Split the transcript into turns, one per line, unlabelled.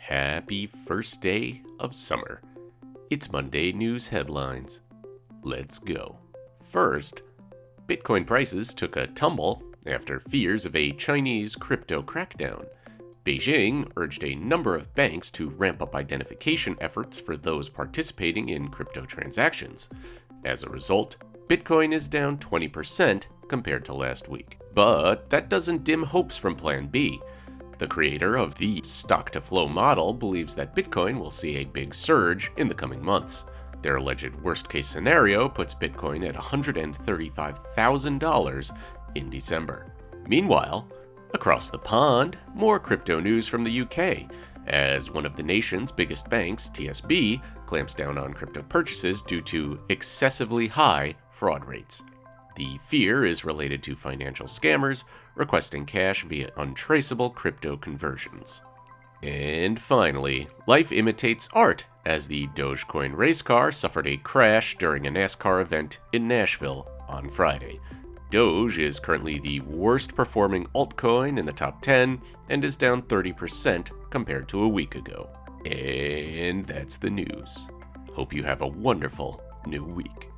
Happy first day of summer. It's Monday news headlines. Let's go. First, Bitcoin prices took a tumble after fears of a Chinese crypto crackdown. Beijing urged a number of banks to ramp up identification efforts for those participating in crypto transactions. As a result, Bitcoin is down 20% compared to last week. But that doesn't dim hopes from Plan B. The creator of the stock-to-flow model believes that Bitcoin will see a big surge in the coming months. Their alleged worst-case scenario puts Bitcoin at $135,000 in December. Meanwhile, across the pond, more crypto news from the UK, as one of the nation's biggest banks, TSB, clamps down on crypto purchases due to excessively high fraud rates. The fear is related to financial scammers requesting cash via untraceable crypto conversions. And finally, life imitates art as the Dogecoin Racecar suffered a crash during a NASCAR event in Nashville on Friday. Doge is currently the worst performing altcoin in the top 10 and is down 30% compared to a week ago. And that's the news. Hope you have a wonderful new week.